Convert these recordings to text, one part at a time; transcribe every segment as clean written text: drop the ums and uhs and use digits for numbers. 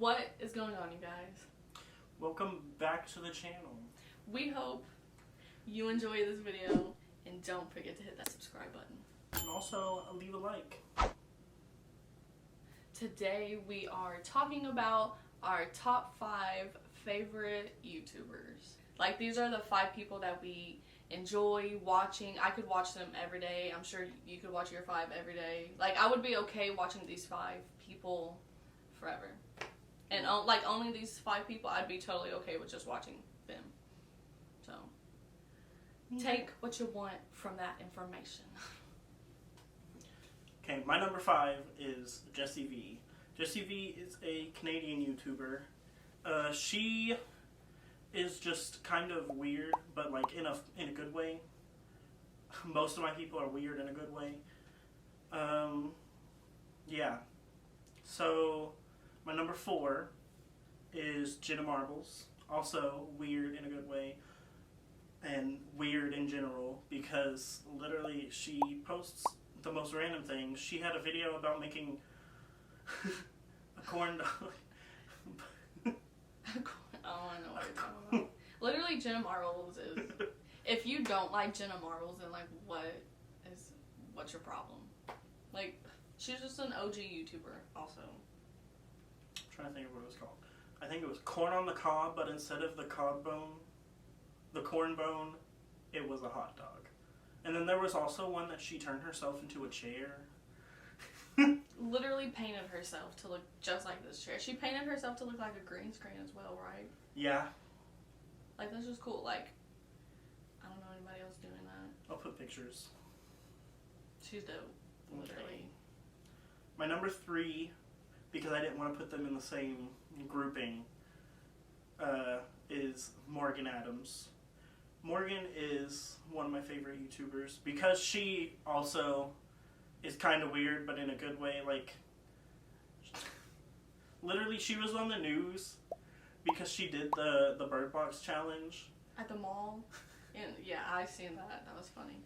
What is going on, you guys? Welcome back to the channel. We hope you enjoy this video and don't forget to hit that subscribe button. And also leave a like. Today we are talking about our top 5 favorite YouTubers. Like, these are the 5 people that we enjoy watching. I could watch them every day. I'm sure you could watch your 5 every day. Like, I would be okay watching these 5 people forever. And only these 5 people, I'd be totally okay with just watching them. So, take what you want from that information. Okay, my number 5 is Jessie V. Jessie V is a Canadian YouTuber. She is just kind of weird, but like in a good way. Most of my people are weird in a good way. Yeah. So my number 4 is Jenna Marbles. Also weird in a good way. And weird in general, because literally she posts the most random things. She had a video about making a corn dog. Oh, I know what you're talking about. Literally, Jenna Marbles is... If you don't like Jenna Marbles, then like what's your problem? Like, she's just an OG YouTuber also. I'm trying to think of what it was called. I think it was corn on the cob, but instead of the cob bone, the corn bone, it was a hot dog. And then there was also one that she turned herself into a chair. Literally painted herself to look just like this chair. She painted herself to look like a green screen as well, right? Yeah. Like, that's just cool. Like, I don't know anybody else doing that. I'll put pictures. She's dope. Literally. Okay. My number 3, because I didn't want to put them in the same grouping, is Morgan Adams. Morgan is one of my favorite YouTubers because she also is kind of weird, but in a good way. Like, literally, she was on the news because she did the Bird Box challenge at the mall. And yeah, I seen that. That was funny.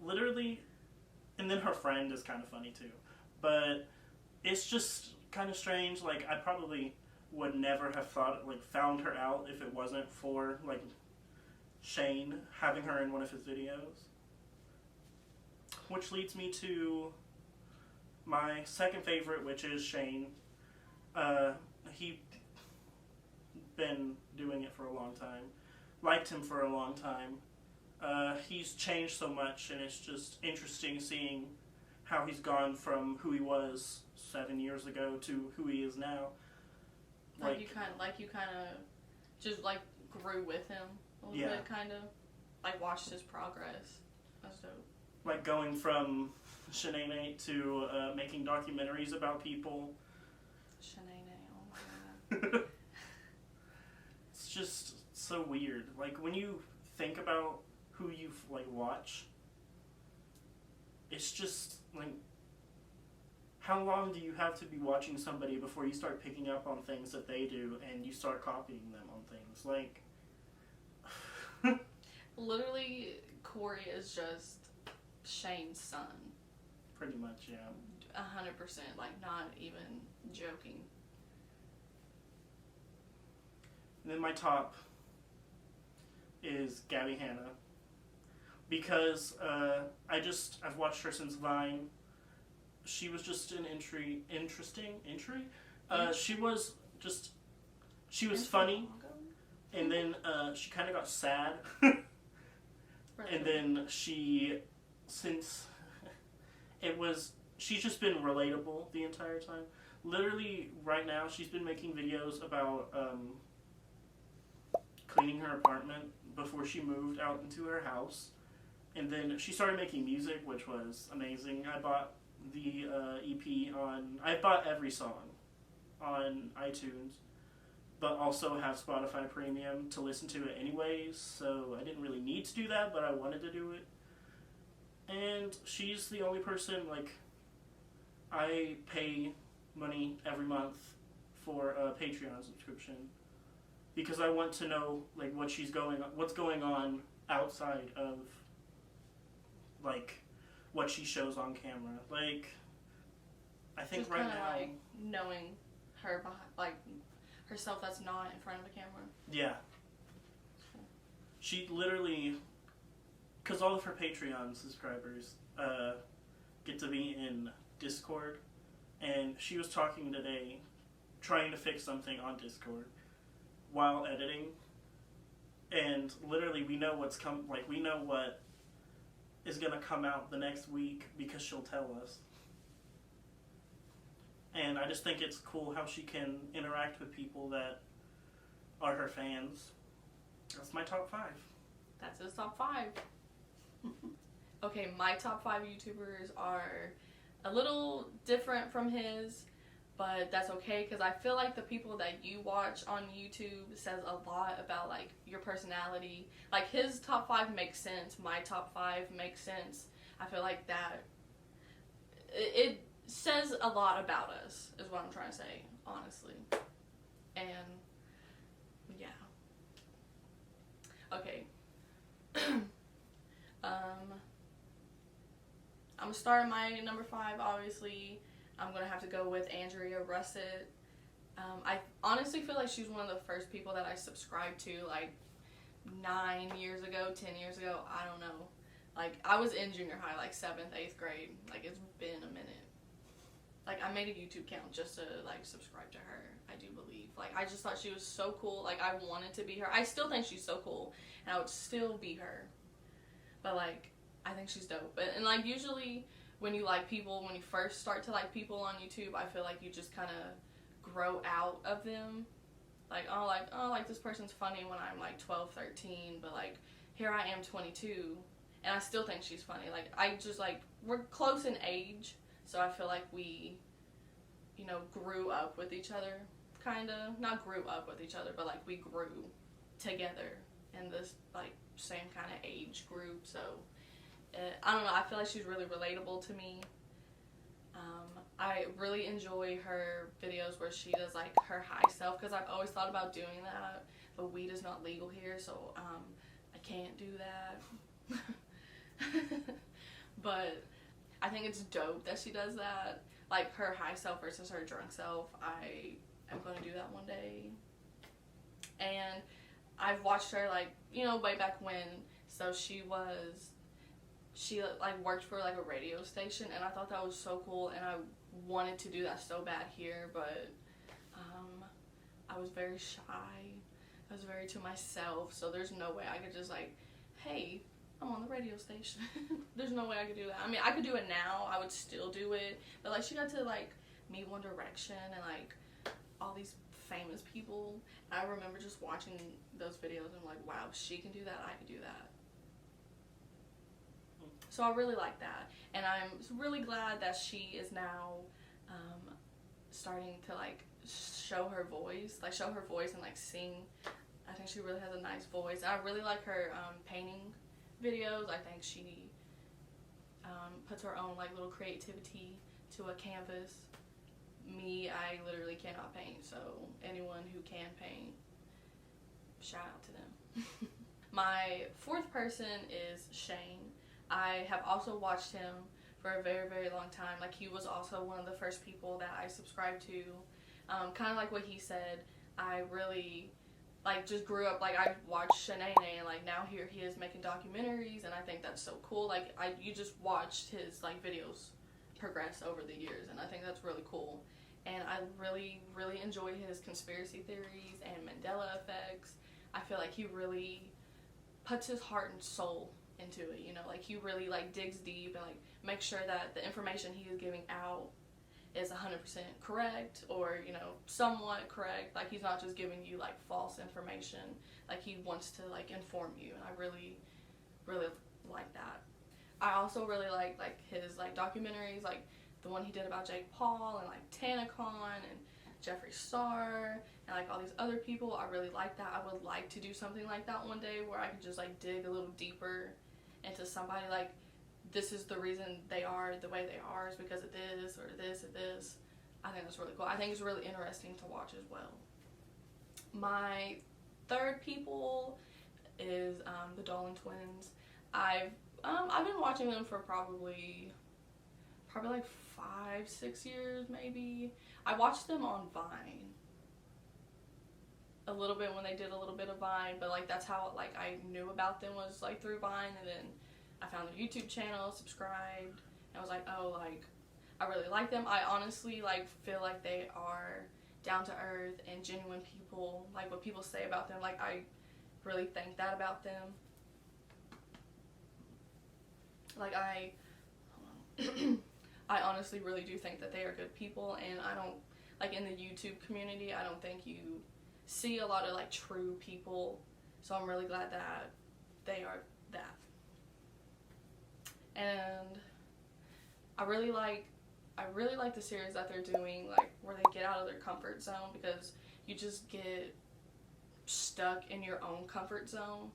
Literally, and then her friend is kind of funny too. But it's just kind of strange. Like, I probably would never have found her out if it wasn't for like Shane having her in one of his videos. Which leads me to my second favorite, which is Shane. He been doing it for a long time. Liked him for a long time. He's changed so much, and it's just interesting seeing how he's gone from who he was 7 years ago to who he is now. Like you kind of just like grew with him a little bit, kind of like watched his progress. That's dope. Like going from Shanae to making documentaries about people. Shanae, oh my god. It's just so weird. Like, when you think about who you like watch, it's just like, how long do you have to be watching somebody before you start picking up on things that they do and you start copying them on things? Like, literally, Corey is just Shane's son. Pretty much, yeah. 100%, like, not even joking. And then my top is Gabby Hanna, because I've watched her since Vine. She was just an interesting entry. She was funny, and then she kind of got sad, and then she's just been relatable the entire time. Literally, right now, she's been making videos about cleaning her apartment before she moved out into her house. And then she started making music, which was amazing. I bought the EP I bought every song on iTunes, but also have Spotify Premium to listen to it anyways, so I didn't really need to do that, but I wanted to do it. And she's the only person, like, I pay money every month for a Patreon subscription because I want to know, like, what's going on outside of, like, what she shows on camera. Like, I think just right kinda, now, like, knowing her behind, like, herself that's not in front of a camera. yeah, she literally, because all of her Patreon subscribers get to be in Discord, and she was talking today, trying to fix something on Discord while editing, and literally we know we know what is gonna come out the next week because she'll tell us. And I just think it's cool how she can interact with people that are her fans. That's my top 5. That's his top 5. Okay, my top 5 YouTubers are a little different from his, but that's okay because I feel like the people that you watch on YouTube says a lot about, like, your personality. Like, his top 5 makes sense. My top 5 makes sense. I feel like that it says a lot about us, is what I'm trying to say, honestly. And yeah. Okay. I'm starting my number 5, obviously. I'm gonna have to go with Andrea Russet. I honestly feel like she's one of the first people that I subscribed to, like, 9 years ago, 10 years ago, I don't know. Like, I was in junior high, like, 7th, 8th grade. Like, it's been a minute. Like, I made a YouTube account just to, like, subscribe to her, I do believe. Like, I just thought she was so cool. Like, I wanted to be her. I still think she's so cool, and I would still be her. But, like, I think she's dope. And like, usually when you like people, when you first start to like people on YouTube, I feel like you just kind of grow out of them. Like, like this person's funny when I'm like 12, 13, but like here I am 22 and I still think she's funny. Like, I just, like, we're close in age, so I feel like we, you know, grew up with each other, kind of. Not grew up with each other, but like we grew together in this like same kind of age group. So I don't know, I feel like she's really relatable to me. I really enjoy her videos where she does like her high self, because I've always thought about doing that, but weed is not legal here, so I can't do that. But I think it's dope that she does that, like her high self versus her drunk self. I am going to do that one day. And I've watched her, like, you know, way back when. So she like worked for like a radio station, and I thought that was so cool, and I wanted to do that so bad here, but I was very shy. I was very to myself, so there's no way I could just like, hey, I'm on the radio station. There's no way I could do that. I mean, I could do it now, I would still do it, but like she got to like meet One Direction and like all these famous people. I remember just watching those videos and I'm like, wow, if she can do that, I could do that. So I really like that, and I'm really glad that she is now starting to like show her voice and like sing. I think she really has a nice voice. I really like her painting videos. I think she puts her own like little creativity to a canvas. Me, I literally cannot paint, so anyone who can paint, shout out to them. My 4th person is Shane. I have also watched him for a very, very long time. Like, he was also one of the first people that I subscribed to. Kind of like what he said, I really, like, just grew up, like, I watched Shanae, and, like, now here he is making documentaries, and I think that's so cool. Like, you just watched his, like, videos progress over the years, and I think that's really cool. And I really, really enjoy his conspiracy theories and Mandela effects. I feel like he really puts his heart and soul into it, you know, like he really like digs deep and like makes sure that the information he is giving out is 100% correct, or, you know, somewhat correct. Like, he's not just giving you like false information. Like, he wants to like inform you, and I really, really like that. I also really like his like documentaries, like the one he did about Jake Paul and like TanaCon and Jeffree Star and like all these other people. I really like that. I would like to do something like that one day, where I could just like dig a little deeper into somebody, like, this is the reason they are the way they are is because of this or this or this. I think that's really cool. I think it's really interesting to watch as well. My 3rd people is the Dolan Twins. I've been watching them for probably like 5-6 years maybe. I watched them on Vine a little bit when they did a little bit of Vine, but like that's how like I knew about them was like through Vine, and then I found their YouTube channel, subscribed, and I was like, oh, like I really like them. I honestly like feel like they are down to earth and genuine people. Like what people say about them, like I really think that about them. Like I honestly really do think that they are good people, and I don't, like in the YouTube community, I don't think you see a lot of like true people, so I'm really glad that they are that. And I really like the series that they're doing, like where they get out of their comfort zone, because you just get stuck in your own comfort zone,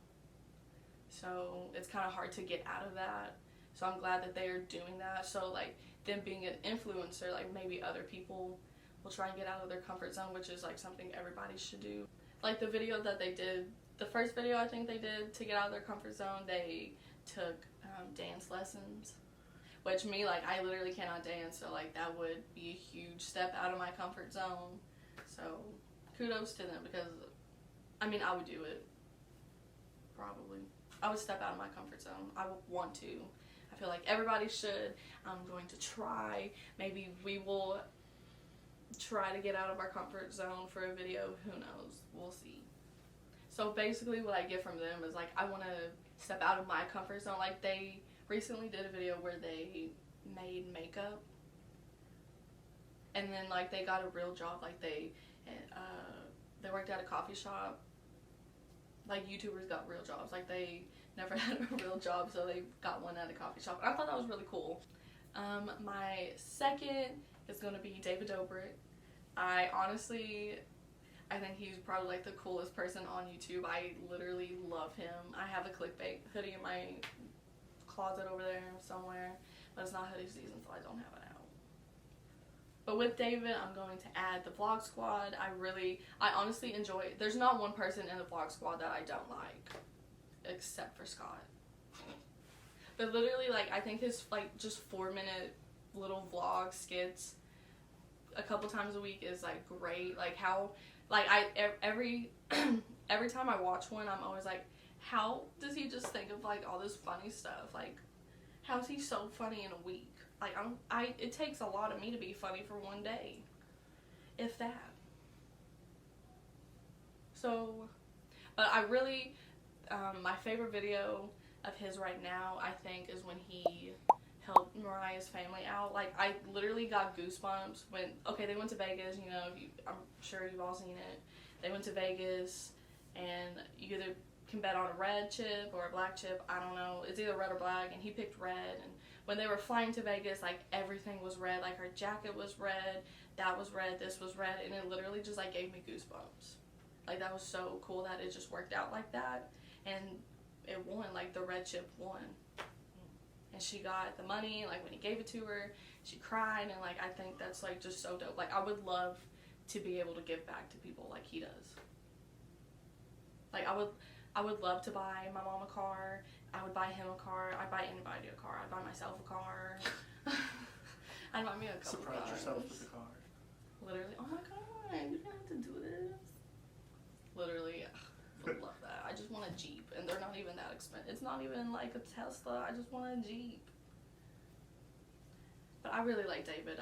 so it's kind of hard to get out of that. So I'm glad that they are doing that. So like them being an influencer, like maybe other people will try and get out of their comfort zone, which is like something everybody should do. Like the video that they did, the first video I think they did to get out of their comfort zone, they took dance lessons, which me, like I literally cannot dance, so like that would be a huge step out of my comfort zone. So kudos to them, because I mean I would do it, probably. I would step out of my comfort zone. I would want to. I feel like everybody should. I'm going to try. Maybe we will try to get out of our comfort zone for a video. Who knows? We'll see. So basically what I get from them is like I want to step out of my comfort zone. Like they recently did a video where they made makeup, and then like they got a real job. Like they worked at a coffee shop. Like YouTubers got real jobs. Like they never had a real job, so they got one at a coffee shop. I thought that was really cool. My second is going to be David Dobrik. I think he's probably like the coolest person on YouTube. I literally love him. I have a clickbait hoodie in my closet over there somewhere, but it's not hoodie season, so I don't have it out. But with David, I'm going to add the Vlog Squad. I honestly enjoy it. There's not one person in the Vlog Squad that I don't like, except for Scott. But literally, like, I think his, like, just 4-minute little vlog skits a couple times a week is, like, great. Like, how, like, every time I watch one, I'm always like, how does he just think of, like, all this funny stuff? Like, how is he so funny in a week? Like, it takes a lot of me to be funny for one day, if that. So, but I really, my favorite video of his right now, I think, is when he helped Mariah's family out. Like, I literally got goosebumps when, okay, they went to Vegas, you know, I'm sure you've all seen it. They went to Vegas, and you either can bet on a red chip or a black chip, I don't know. It's either red or black, and he picked red. And when they were flying to Vegas, like, everything was red. Like, her jacket was red, that was red, this was red, and it literally just, like, gave me goosebumps. Like, that was so cool that it just worked out like that, and it won. Like, the red chip won. And she got the money. Like, when he gave it to her, she cried, and, like, I think that's, like, just so dope. Like, I would love to be able to give back to people like he does. Like, I would love to buy my mom a car. I would buy him a car. I'd buy anybody a car. I'd buy myself a car. I'd buy me a couple Surprise cars. yourself with a car. Literally, oh my god, you don't have to do this. Literally, I would love that. I just want a Jeep, and they're not even that expensive. It's not even like a Tesla. I just want a Jeep. But I really like David.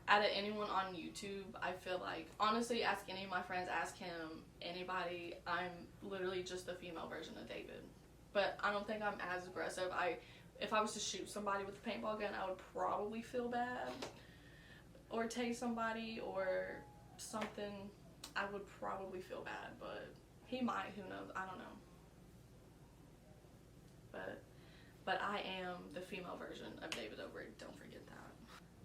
Out of anyone on YouTube, I feel like, honestly, ask any of my friends, ask him, anybody, I'm literally just the female version of David. But I don't think I'm as aggressive. If I was to shoot somebody with a paintball gun, I would probably feel bad. Or tase somebody or something, I would probably feel bad. But he might, who knows, I don't know. But I am the female version of David Dobrik, don't forget that.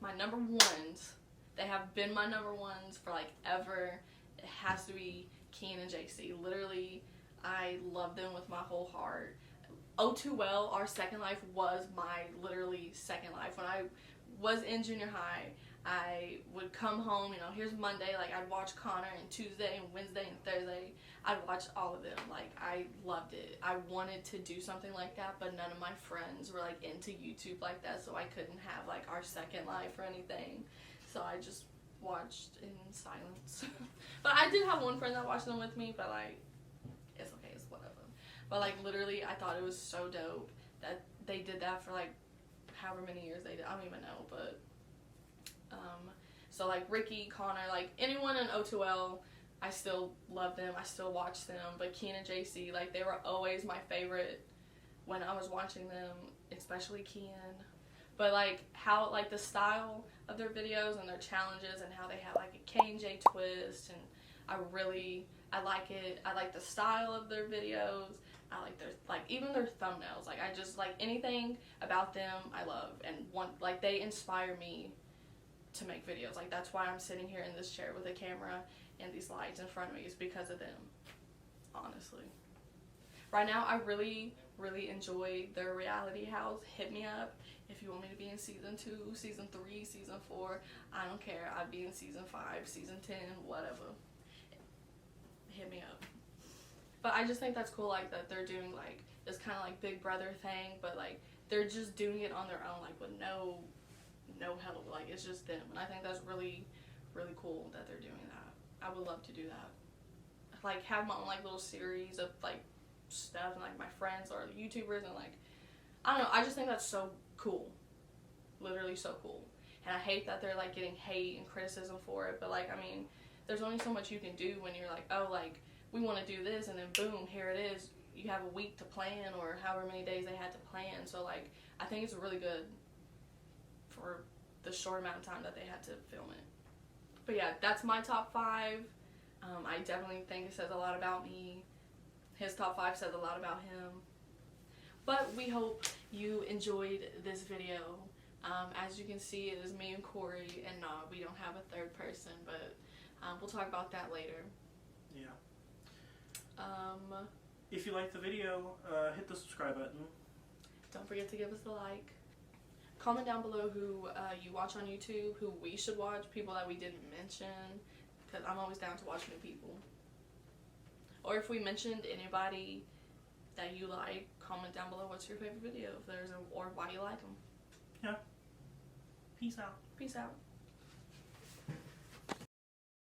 My number ones, they have been my number ones for like ever. It has to be Keen and JC. Literally, I love them with my whole heart. Oh Too Well, our second life was my literally second life. When I was in junior high, I would come home, you know, here's Monday, like I'd watch Connor, and Tuesday and Wednesday and Thursday, I'd watch all of them. Like, I loved it. I wanted to do something like that, but none of my friends were like into YouTube like that, so I couldn't have like our second life or anything. So I just watched in silence. But I did have one friend that watched them with me, but like, it's okay, it's whatever. But like, literally, I thought it was so dope that they did that for like however many years they did. I don't even know, but so like Ricky, Connor, like anyone in O2L, I still love them, I still watch them. But Keen and JC, like, they were always my favorite when I was watching them, especially Keen. But like how, like, the style of their videos and their challenges, and how they have like a K&J twist, and I like it. I like the style of their videos. I like their, like, even their thumbnails. Like, I just like anything about them I love, and like, they inspire me to make videos. Like, that's why I'm sitting here in this chair with a camera and these lights in front of me, is because of them, honestly. Right now, I really, really enjoy their reality house. Hit me up if you want me to be in season 2, season 3, season 4. I don't care. I'd be in season 5, season 10, whatever. Hit me up. But I just think that's cool, like, that they're doing like this kind of like Big Brother thing, but like they're just doing it on their own, like with no help. Like, it's just them, and I think that's really, really cool that they're doing that. I would love to do that. Like, have my own like little series of like stuff, and like my friends are YouTubers, and like, I don't know, I just think that's so cool. Literally so cool. And I hate that they're like getting hate and criticism for it, but like, I mean, there's only so much you can do when you're like, oh, like, we want to do this, and then boom, here it is. You have a week to plan, or however many days they had to plan. So like, I think it's really good for the short amount of time that they had to film it. But yeah, that's my top 5. I definitely think it says a lot about me. His top 5 says a lot about him. But we hope you enjoyed this video. As you can see, it is me and Corey, and we don't have a third person, but we'll talk about that later. Yeah. If you like the video, hit the subscribe button. Don't forget to give us a like. Comment down below who you watch on YouTube, who we should watch, people that we didn't mention, because I'm always down to watch new people. Or if we mentioned anybody that you like, comment down below what's your favorite video, if there's or why you like them. Yeah. Peace out. Peace out.